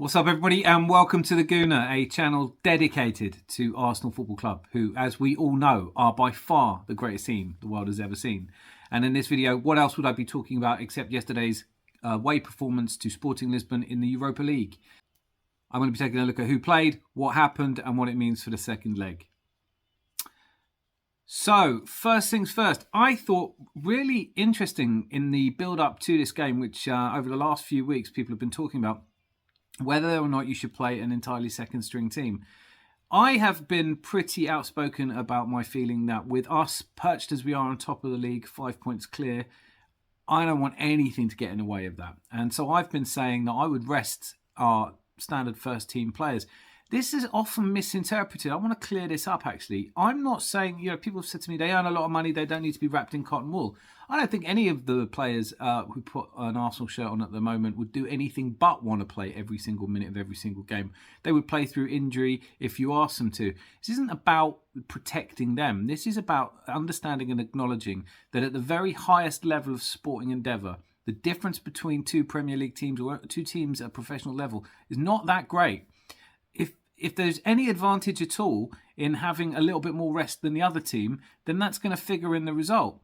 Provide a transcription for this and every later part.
What's up, everybody, and welcome to The Gooner, a channel dedicated to Arsenal Football Club, who, as we all know, are by far the greatest team the world has ever seen. And in this video, what else would I be talking about except yesterday's away performance to Sporting Lisbon in the Europa League? I'm going to be taking a look at who played, what happened, and what it means for the second leg. So, first things first, I thought really interesting in the build-up to this game, which over the last few weeks people have been talking about, whether or not you should play an entirely second-string team. I have been pretty outspoken about my feeling that with us perched as we are on top of the league, 5 points clear, I don't want anything to get in the way of that. And so I've been saying that I would rest our standard first-team players. This is often misinterpreted. I want to clear this up, actually. I'm not saying, people have said to me they earn a lot of money, they don't need to be wrapped in cotton wool. I don't think any of the players who put an Arsenal shirt on at the moment would do anything but want to play every single minute of every single game. They would play through injury if you ask them to. This isn't about protecting them. This is about understanding and acknowledging that at the very highest level of sporting endeavour, the difference between two Premier League teams or two teams at professional level is not that great. If there's any advantage at all in having a little bit more rest than the other team, then that's going to figure in the result.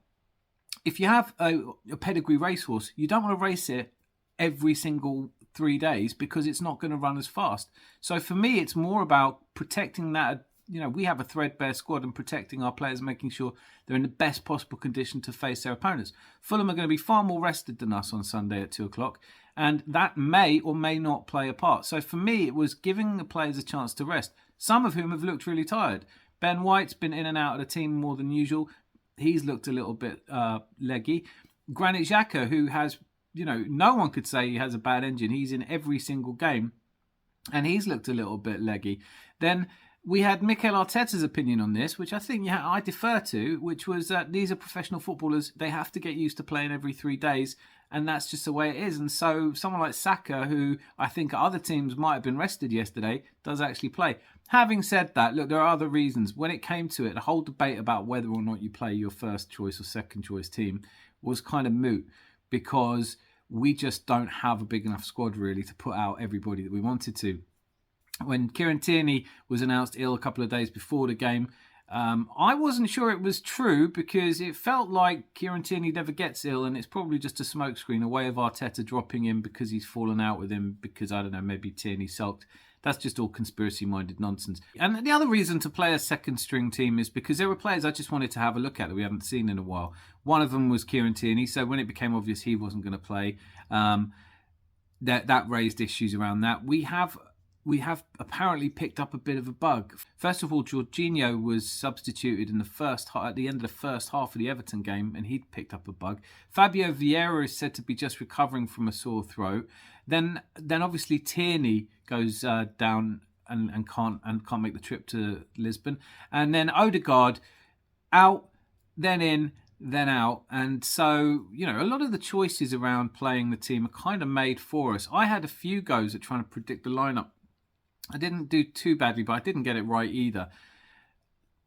If you have a pedigree racehorse, you don't want to race it every single 3 days because it's not going to run as fast. So for me, it's more about protecting that. We have a threadbare squad and protecting our players, making sure they're in the best possible condition to face their opponents. Fulham are going to be far more rested than us on Sunday at 2 o'clock, and that may or may not play a part. So for me, it was giving the players a chance to rest, some of whom have looked really tired. Ben White's been in and out of the team more than usual. He's looked a little bit leggy. Granit Xhaka, who has, no one could say he has a bad engine. He's in every single game, and he's looked a little bit leggy. Then we had Mikel Arteta's opinion on this, which I think I defer to, which was that these are professional footballers. They have to get used to playing every 3 days, and that's just the way it is. And so someone like Saka, who I think other teams might have been rested yesterday, does actually play. Having said that, look, there are other reasons. When it came to it, the whole debate about whether or not you play your first choice or second choice team was kind of moot because we just don't have a big enough squad really to put out everybody that we wanted to. When Kieran Tierney was announced ill a couple of days before the game, I wasn't sure it was true because it felt like Kieran Tierney never gets ill and it's probably just a smokescreen, a way of Arteta dropping him because he's fallen out with him because, I don't know, maybe Tierney sulked. That's just all conspiracy-minded nonsense. And the other reason to play a second-string team is because there were players I just wanted to have a look at that we haven't seen in a while. One of them was Kieran Tierney, so when it became obvious he wasn't going to play, that raised issues around that. We have apparently picked up a bit of a bug. First of all, Jorginho was substituted at the end of the first half of the Everton game, and he'd picked up a bug. Fabio Vieira is said to be just recovering from a sore throat. Then obviously Tierney goes down and can't make the trip to Lisbon, and then Odegaard out, then in, then out. And so, a lot of the choices around playing the team are kind of made for us. I had a few goes at trying to predict the lineup. I didn't do too badly, but I didn't get it right either.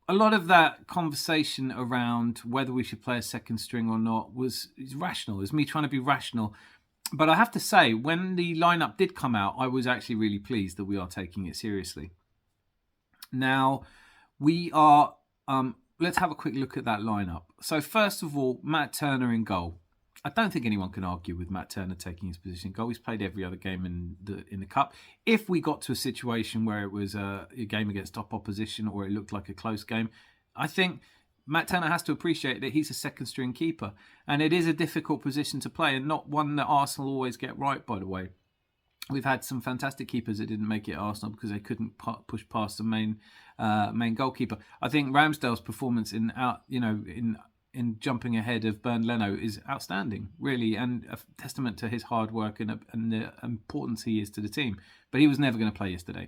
A lot of that conversation around whether we should play a second string or not is rational. It was me trying to be rational. But I have to say, when the lineup did come out, I was actually really pleased that we are taking it seriously. Now, we are... let's have a quick look at that lineup. So first of all, Matt Turner in goal. I don't think anyone can argue with Matt Turner taking his position in goal. He's played every other game in the Cup. If we got to a situation where it was a game against top opposition or it looked like a close game, I think Matt Turner has to appreciate that he's a second-string keeper. And it is a difficult position to play and not one that Arsenal always get right, by the way. We've had some fantastic keepers that didn't make it at Arsenal because they couldn't push past the main goalkeeper. I think Ramsdale's performance in jumping ahead of Bernd Leno is outstanding, really, and a testament to his hard work and the importance he is to the team. But he was never going to play yesterday.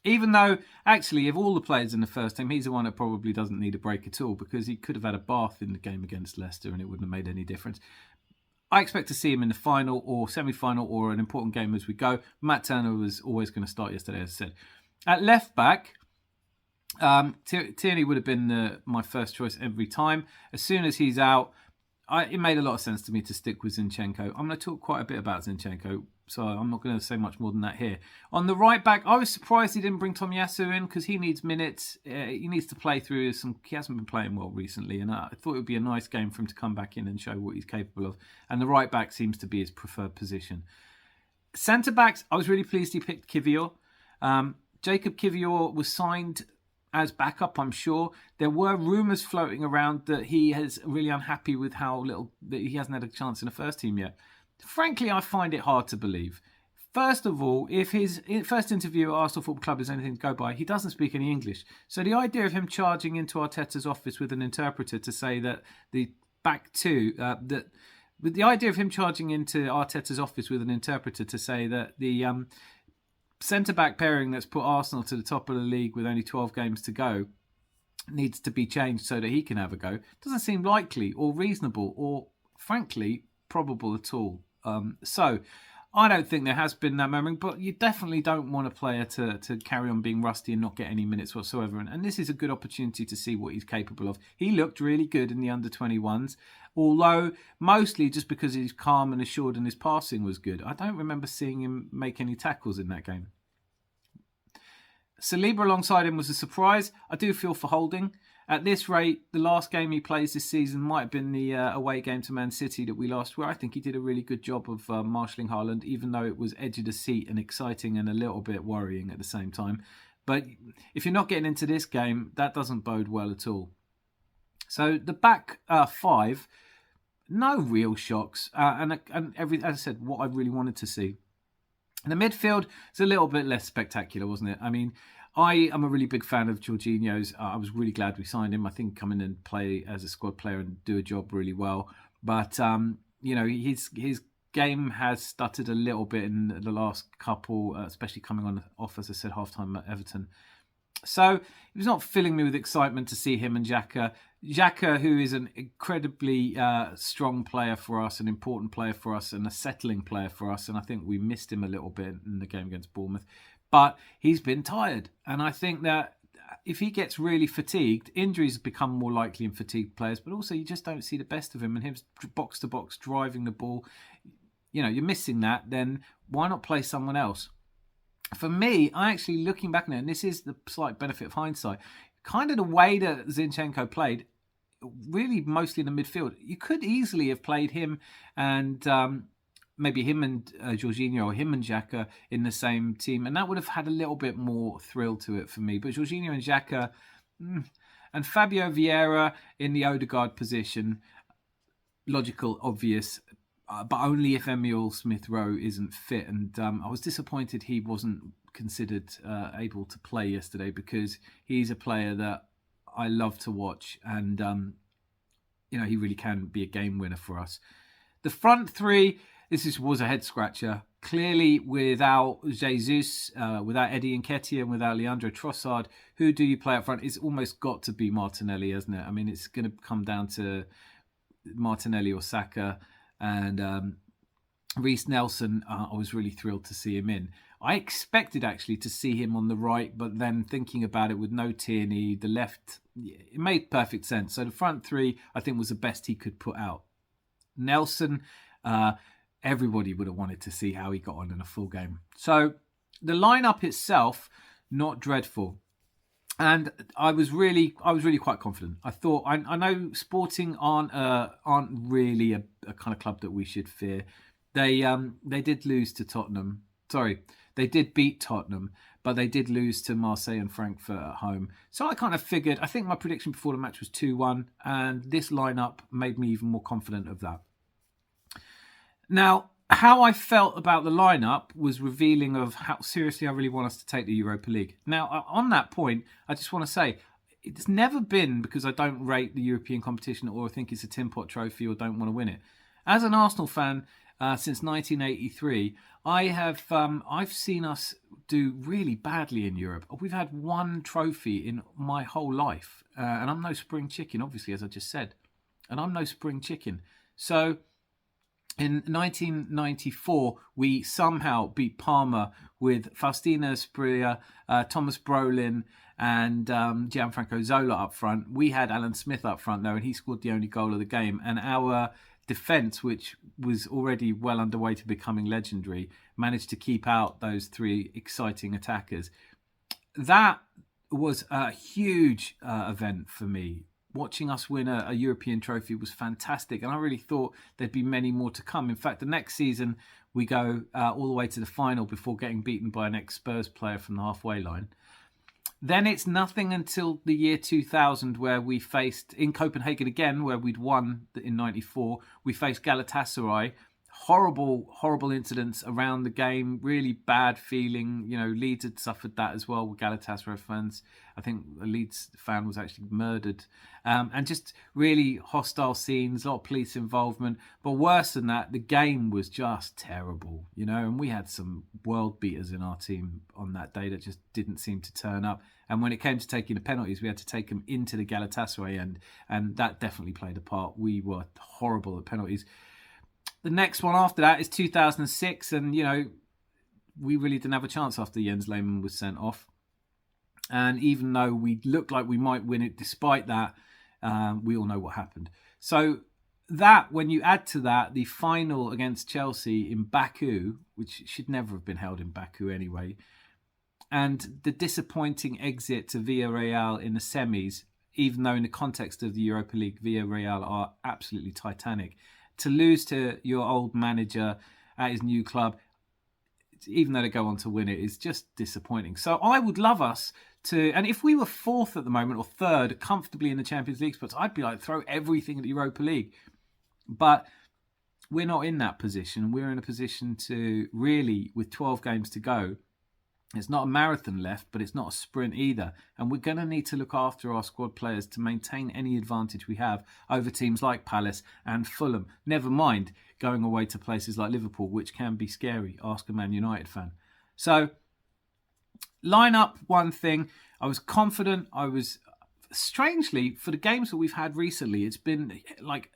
Even though, actually, of all the players in the first team, he's the one that probably doesn't need a break at all because he could have had a bath in the game against Leicester and it wouldn't have made any difference. I expect to see him in the final or semi-final or an important game as we go. Matt Turner was always going to start yesterday, as I said. At left back, Tierney would have been my first choice every time. As soon as he's out, it made a lot of sense to me to stick with Zinchenko. I'm going to talk quite a bit about Zinchenko, so I'm not going to say much more than that here. On the right back, I was surprised he didn't bring Tomiyasu in because he needs minutes. He needs to play through some. He hasn't been playing well recently, and I thought it would be a nice game for him to come back in and show what he's capable of. And the right back seems to be his preferred position. Centre backs, I was really pleased he picked Kivior. Jacob Kivior was signed as backup, I'm sure. There were rumours floating around that he is really unhappy with how little that he hasn't had a chance in the first team yet. Frankly, I find it hard to believe. First of all, if his first interview at Arsenal Football Club is anything to go by, he doesn't speak any English. So the idea of him charging into Arteta's office with an interpreter to say that the back two, with the idea of him charging into Arteta's office with an interpreter to say that the centre-back pairing that's put Arsenal to the top of the league with only 12 games to go needs to be changed so that he can have a go doesn't seem likely or reasonable or, frankly, probable at all. So I don't think there has been that moment, but you definitely don't want a player to carry on being rusty and not get any minutes whatsoever. And this is a good opportunity to see what he's capable of. He looked really good in the under-21s, although mostly just because he's calm and assured and his passing was good. I don't remember seeing him make any tackles in that game. Saliba alongside him was a surprise. I do feel for Holding. At this rate, the last game he plays this season might have been the away game to Man City that we lost, where I think he did a really good job of marshalling Haaland, even though it was edge of the seat and exciting and a little bit worrying at the same time. But if you're not getting into this game, that doesn't bode well at all. So the back five, no real shocks. And as I said, what I really wanted to see. And the midfield is a little bit less spectacular, wasn't it? I mean, I am a really big fan of Jorginho's. I was really glad we signed him. I think come in and play as a squad player and do a job really well. But, his game has stuttered a little bit in the last couple, especially coming off, as I said, half-time at Everton. So it was not filling me with excitement to see him and Xhaka. Xhaka, who is an incredibly strong player for us, an important player for us, and a settling player for us. And I think we missed him a little bit in the game against Bournemouth. But he's been tired. And I think that if he gets really fatigued, injuries become more likely in fatigued players. But also you just don't see the best of him. And him box-to-box driving the ball. You're missing that. Then why not play someone else? For me, I actually, looking back on it, and this is the slight benefit of hindsight, kind of the way that Zinchenko played, really mostly in the midfield, you could easily have played him and maybe him and Jorginho or him and Xhaka in the same team, and that would have had a little bit more thrill to it for me. But Jorginho and Xhaka and Fabio Vieira in the Odegaard position, logical, obvious, but only if Emile Smith-Rowe isn't fit. And I was disappointed he wasn't considered able to play yesterday because he's a player that I love to watch. And, he really can be a game winner for us. The front three, was a head-scratcher. Clearly, without Jesus, without Eddie Nketiah, and without Leandro Trossard, who do you play up front? It's almost got to be Martinelli, isn't it? I mean, it's going to come down to Martinelli or Saka. And Reece Nelson, I was really thrilled to see him in. I expected actually to see him on the right, but then thinking about it with no Tierney, the left, it made perfect sense. So the front three, I think, was the best he could put out. Nelson, everybody would have wanted to see how he got on in a full game. So the lineup itself, not dreadful. And I was really quite confident. I thought I know Sporting aren't really a kind of club that we should fear. They did lose to Tottenham. Sorry, they did beat Tottenham, but they did lose to Marseille and Frankfurt at home. So I kind of figured. I think my prediction before the match was 2-1, and this lineup made me even more confident of that. Now, how I felt about the lineup was revealing of how seriously I really want us to take the Europa League. Now, on that point, I just want to say, it's never been because I don't rate the European competition or think it's a tin pot trophy or don't want to win it. As an Arsenal fan, since 1983, I've seen us do really badly in Europe. We've had one trophy in my whole life, and I'm no spring chicken, obviously, as I just said. And I'm no spring chicken. So In 1994, we somehow beat Parma with Faustino Asprilla, Thomas Brolin, and Gianfranco Zola up front. We had Alan Smith up front, though, and he scored the only goal of the game. And our defence, which was already well underway to becoming legendary, managed to keep out those three exciting attackers. That was a huge event for me. Watching us win a European trophy was fantastic, and I really thought there'd be many more to come. In fact, the next season we go all the way to the final before getting beaten by an ex-Spurs player from the halfway line. Then it's nothing until the year 2000, where we faced, in Copenhagen again, where we'd won in 94, we faced Galatasaray. Horrible incidents around the game, really bad feeling. Leeds had suffered that as well with Galatasaray fans. I think a Leeds fan was actually murdered. And just really hostile scenes, a lot of police involvement. But worse than that, the game was just terrible, and we had some world beaters in our team on that day that just didn't seem to turn up. And when it came to taking the penalties, we had to take them into the Galatasaray end, and that definitely played a part. We were horrible at penalties. The next one after that is 2006, and we really didn't have a chance after Jens Lehmann was sent off. And even though we looked like we might win it, despite that, we all know what happened. So that, when you add to that the final against Chelsea in Baku, which should never have been held in Baku anyway, and the disappointing exit to Villarreal in the semis, even though in the context of the Europa League, Villarreal are absolutely titanic. To lose to your old manager at his new club, even though they go on to win it, is just disappointing. So I would love us to, and if we were fourth at the moment or third, comfortably in the Champions League spots, I'd be like, throw everything at the Europa League. But we're not in that position. We're in a position to really, with 12 games to go, it's not a marathon left, but it's not a sprint either. And we're going to need to look after our squad players to maintain any advantage we have over teams like Palace and Fulham. Never mind going away to places like Liverpool, which can be scary. Ask a Man United fan. So, line up one thing. I was confident. I was, strangely, for the games that we've had recently, it's been like,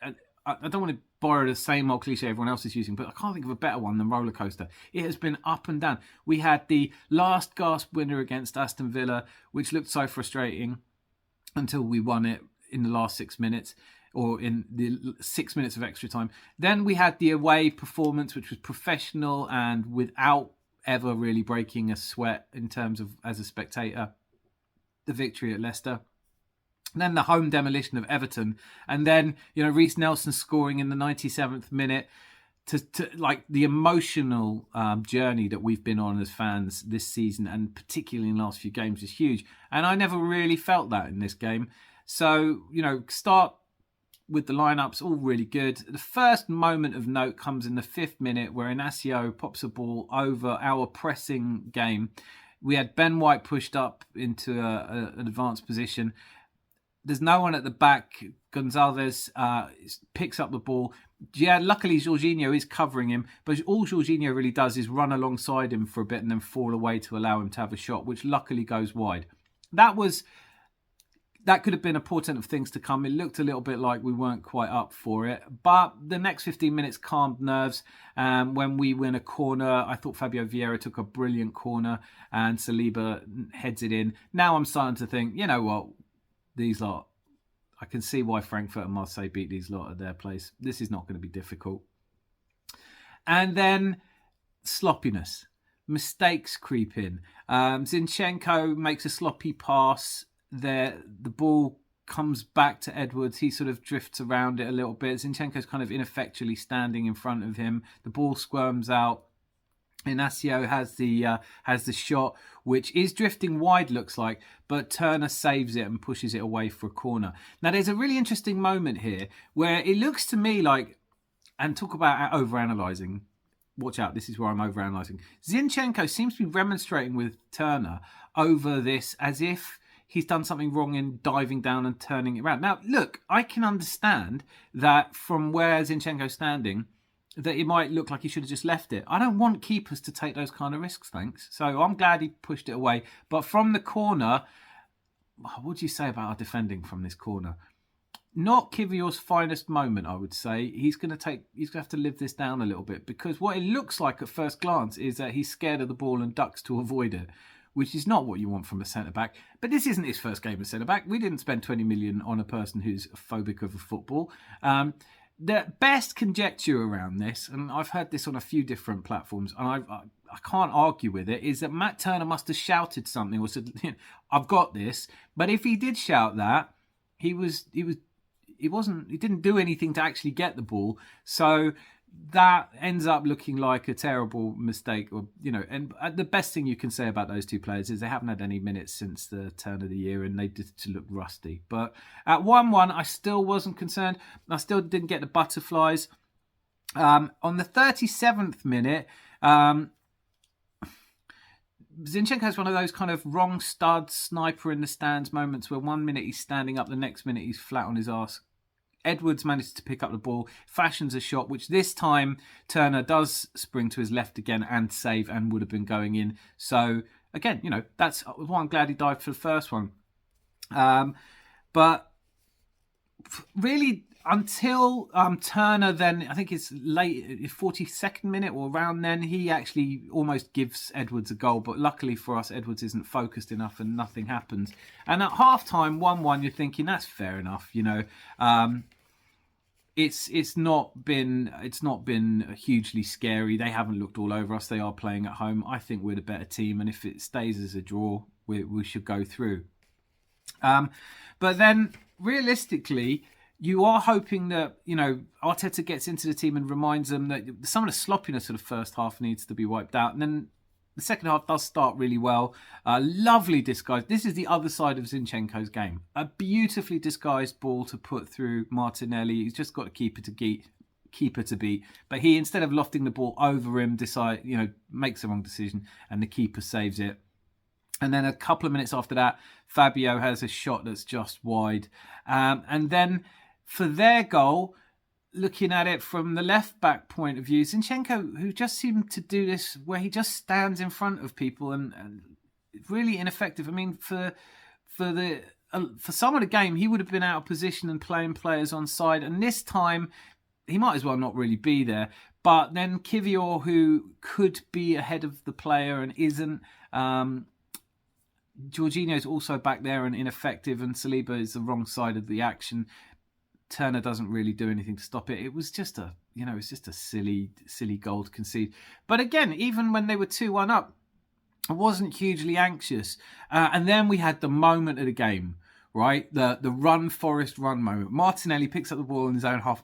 I don't want to borrow the same old cliche everyone else is using, but I can't think of a better one than roller coaster. It has been up and down. We had the last gasp winner against Aston Villa, which looked so frustrating until we won it in the last 6 minutes, or in the 6 minutes of extra time. Then we had the away performance, which was professional and without ever really breaking a sweat in terms of, as a spectator, the victory at Leicester. And then the home demolition of Everton, and then Reece Nelson scoring in the 97th minute. To like the emotional journey that we've been on as fans this season, and particularly in the last few games, is huge. And I never really felt that in this game. So start with the lineups, all really good. The first moment of note comes in the 5th minute, where Inacio pops a ball over our pressing game. We had Ben White pushed up into an advanced position. There's no one at the back. Gonzalez picks up the ball. Yeah, luckily Jorginho is covering him, but all Jorginho really does is run alongside him for a bit and then fall away to allow him to have a shot, which luckily goes wide. That could have been a portent of things to come. It looked a little bit like we weren't quite up for it, but the next 15 minutes calmed nerves. When we win a corner, I thought Fabio Vieira took a brilliant corner and Saliba heads it in. Now I'm starting to think, you know what? These lot, I can see why Frankfurt and Marseille beat these lot at their place. This is not going to be difficult. And then sloppiness. Mistakes creep in. Zinchenko makes a sloppy pass. The ball comes back to Edwards. He sort of drifts around it a little bit. Zinchenko's kind of ineffectually standing in front of him. The ball squirms out. Inacio has the shot, which is drifting wide, looks like, but Turner saves it and pushes it away for a corner. Now, there's a really interesting moment here where it looks to me like, and talk about overanalyzing. Watch out, this is where I'm overanalyzing. Zinchenko seems to be remonstrating with Turner over this as if he's done something wrong in diving down and turning it around. Now, look, I can understand that from where Zinchenko's standing, that it might look like he should have just left it. I don't want keepers to take those kind of risks, thanks. So I'm glad he pushed it away. But from the corner, what do you say about our defending from this corner? not Kivior's finest moment, I would say. He's going to have to live this down a little bit, because what it looks like at first glance is that he's scared of the ball and ducks to avoid it, which is not what you want from a centre-back. But this isn't his first game as centre-back. We didn't spend 20 million on a person who's phobic of football. The best conjecture around this, and I've heard this on a few different platforms, and I can't argue with it, is that Matt Turner must have shouted something or said, "I've got this." But if he did shout that, he didn't do anything to actually get the ball. So that ends up looking like a terrible mistake, and the best thing you can say about those two players is they haven't had any minutes since the turn of the year, and they did to look rusty. But at 1-1, I still wasn't concerned. I still didn't get the butterflies. On the 37th minute, Zinchenko has one of those kind of wrong stud sniper in the stands moments where 1 minute he's standing up, the next minute he's flat on his arse. Edwards manages to pick up the ball, fashions a shot, which this time Turner does spring to his left again and save, and would have been going in. So again, that's why I'm glad he dived for the first one. But really, until Turner, then I think it's late, 42nd minute or around then, he actually almost gives Edwards a goal. But luckily for us, Edwards isn't focused enough and nothing happens. And at half-time, 1-1, you're thinking that's fair enough. It's not been hugely scary. They haven't looked all over us. They are playing at home. I think we're the better team, and if it stays as a draw, we should go through. But then realistically, you are hoping that, Arteta gets into the team and reminds them that some of the sloppiness of the first half needs to be wiped out. And then the second half does start really well. Lovely disguise. This is the other side of Zinchenko's game. A beautifully disguised ball to put through Martinelli. He's just got a keeper to beat. But he, instead of lofting the ball over him, makes the wrong decision, and the keeper saves it. And then a couple of minutes after that, Fabio has a shot that's just wide. And then for their goal, looking at it from the left-back point of view, Zinchenko, who just seemed to do this where he just stands in front of people and really ineffective. I mean, for some of the game, he would have been out of position and playing players on side. And this time, he might as well not really be there. But then Kivior, who could be ahead of the player and isn't. Jorginho's also back there and ineffective, and Saliba is the wrong side of the action. Turner doesn't really do anything to stop it. It was just a silly goal to concede. But again, even when they were 2-1 up, I wasn't hugely anxious. And then we had the moment of the game, right? The run, Forest run moment. Martinelli picks up the ball in his own half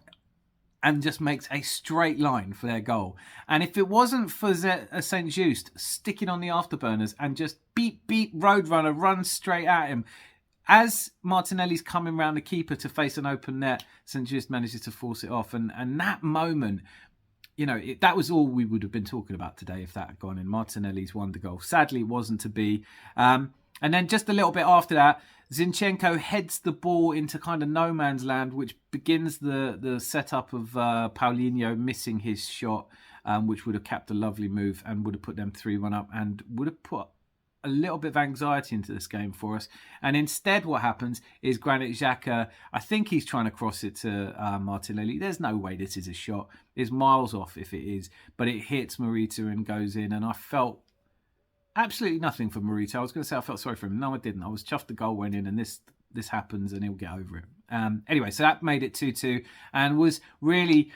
and just makes a straight line for their goal. And if it wasn't for St. Just sticking on the afterburners and just beat, Roadrunner, run straight at him, as Martinelli's coming round the keeper to face an open net, St. Just manages to force it off. And that moment, that was all we would have been talking about today if that had gone in. Martinelli's wonder goal. Sadly, it wasn't to be. And then just a little bit after that, Zinchenko heads the ball into kind of no man's land, which begins the setup of Paulinho missing his shot, which would have capped a lovely move and would have put them 3-1 up and would have put a little bit of anxiety into this game for us. And instead what happens is Granit Xhaka, I think he's trying to cross it to Martinelli. There's no way this is a shot. It's miles off if it is, but it hits Morita and goes in, and I felt absolutely nothing for Morita. I was going to say I felt sorry for him. No, I didn't. I was chuffed the goal went in, and this happens and he'll get over it. Anyway, so that made it 2-2 and was really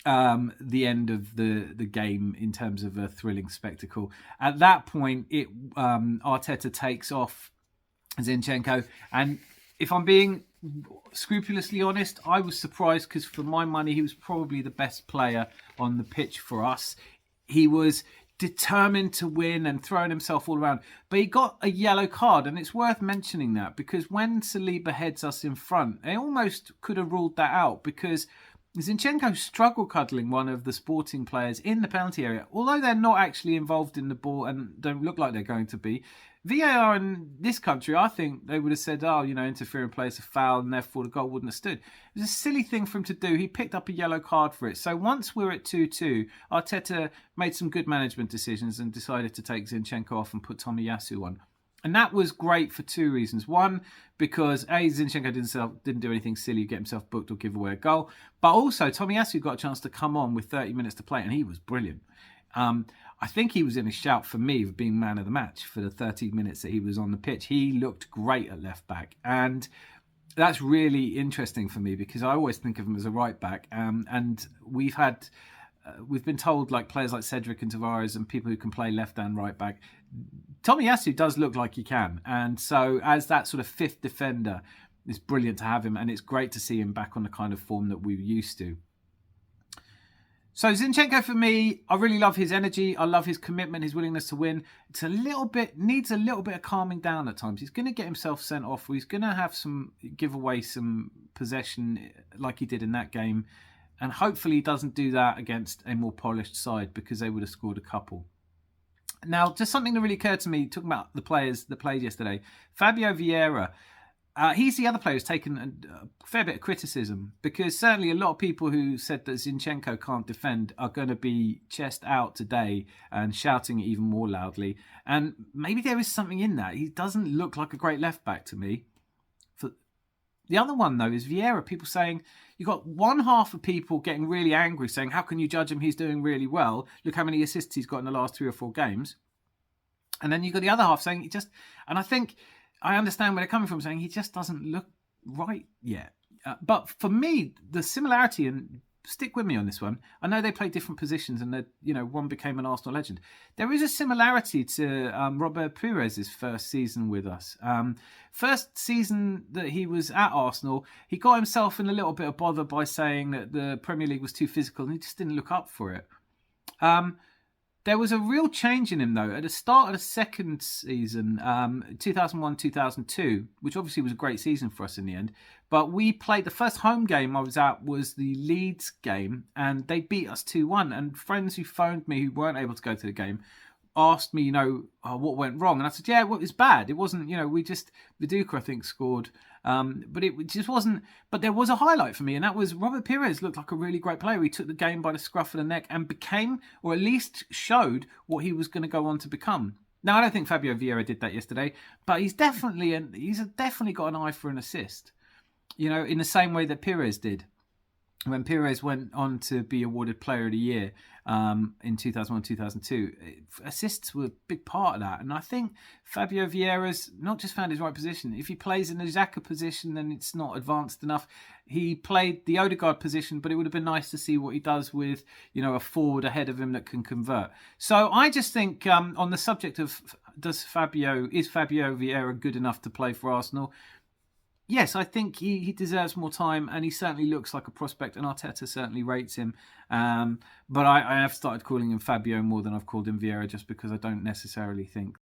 the end of the game in terms of a thrilling spectacle. At that point, Arteta takes off Zinchenko, and if I'm being scrupulously honest, I was surprised because for my money, he was probably the best player on the pitch for us. He was determined to win and throwing himself all around, but he got a yellow card, and it's worth mentioning that because when Saliba heads us in front, they almost could have ruled that out because Zinchenko struggle cuddling one of the Sporting players in the penalty area, although they're not actually involved in the ball and don't look like they're going to be. VAR in this country, I think they would have said, interfering plays a foul, and therefore the goal wouldn't have stood. It was a silly thing for him to do. He picked up a yellow card for it. So once we're at 2-2, Arteta made some good management decisions and decided to take Zinchenko off and put Tomiyasu on. And that was great for two reasons. One, because Zinchenko didn't do anything silly, get himself booked or give away a goal. But also, Tomiyasu got a chance to come on with 30 minutes to play, and he was brilliant. I think he was in a shout for me of being man of the match for the 30 minutes that he was on the pitch. He looked great at left back. And that's really interesting for me because I always think of him as a right back. And we've been told like players like Cedric and Tavares and people who can play left and right back. Tomiyasu does look like he can. And so as that sort of fifth defender, it's brilliant to have him. And it's great to see him back on the kind of form that we were used to. So Zinchenko for me, I really love his energy. I love his commitment, his willingness to win. Needs a little bit of calming down at times. He's going to get himself sent off. He's going to have give away some possession like he did in that game. And hopefully he doesn't do that against a more polished side because they would have scored a couple. Now, just something that really occurred to me, talking about the players that played yesterday. Fabio Vieira. He's the other player who's taken a fair bit of criticism because certainly a lot of people who said that Zinchenko can't defend are going to be chest out today and shouting it even more loudly. And maybe there is something in that. He doesn't look like a great left back to me. The other one, though, is Vieira. People saying, you've got one half of people getting really angry saying, how can you judge him? He's doing really well. Look how many assists he's got in the last 3 or 4 games. And then you've got the other half saying, and I think I understand where they're coming from, saying he just doesn't look right yet. But for me, the similarity, and stick with me on this one, I know they play different positions and one became an Arsenal legend. There is a similarity to Robert Pires' first season with us. First season that he was at Arsenal, he got himself in a little bit of bother by saying that the Premier League was too physical and he just didn't look up for it. There was a real change in him, though. At the start of the second season, 2001-2002, which obviously was a great season for us in the end, but we played the first home game I was at was the Leeds game, and they beat us 2-1. And friends who phoned me who weren't able to go to the game asked me, what went wrong? And I said, it was bad. It wasn't, Viduka, I think, scored. But it just wasn't. But there was a highlight for me, and that was Robert Pires looked like a really great player. He took the game by the scruff of the neck and became, or at least showed, what he was going to go on to become. Now, I don't think Fabio Vieira did that yesterday, but he's definitely got an eye for an assist. In the same way that Pires did. When Pires went on to be awarded Player of the Year in 2001-2002, assists were a big part of that. And I think Fabio Vieira's not just found his right position. If he plays in the Xhaka position, then it's not advanced enough. He played the Odegaard position, but it would have been nice to see what he does with, a forward ahead of him that can convert. So I just think on the subject of is Fabio Vieira good enough to play for Arsenal? Yes, I think he deserves more time, and he certainly looks like a prospect, and Arteta certainly rates him. But I have started calling him Fabio more than I've called him Vieira, just because I don't necessarily think